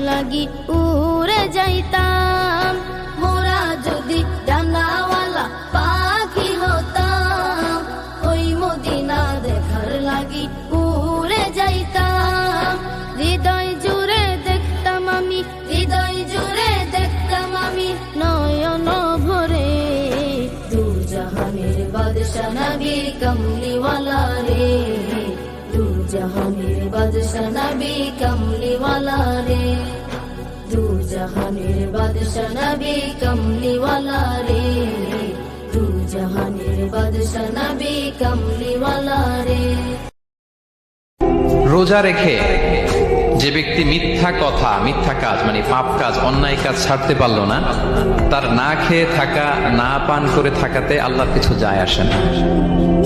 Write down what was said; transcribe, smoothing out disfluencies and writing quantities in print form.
লাগি উড়ে যাইতাম, মোরা যদি ডানাওয়ালা পাখি হতাম, ওই মদিনা দেখার লাগি উড়ে যাইতাম। হৃদয় জুড়ে দেখতাম আমি, হৃদয় জুড়ে দেখতাম আমি নয়ন ভরে, দু জাহানের বাদশা নবী কমলিওয়ালা রে, দু জাহানের বাদশা নবী কমলিওয়ালা রে, দু জাহানের বাদশা নবী কমলিওয়ালা রে, দু জাহানের বাদশা নবী কমলিওয়ালা রে। রোজা রেখে যে ব্যক্তি মিথ্যা কথা, মিথ্যা কাজ মানে পাপ কাজ, অন্যায় কাজ ছাড়তে পারলো না, তার না খেয়ে থাকা, না পান করে থাকাতে আল্লাহর কিছু যায় আসে না।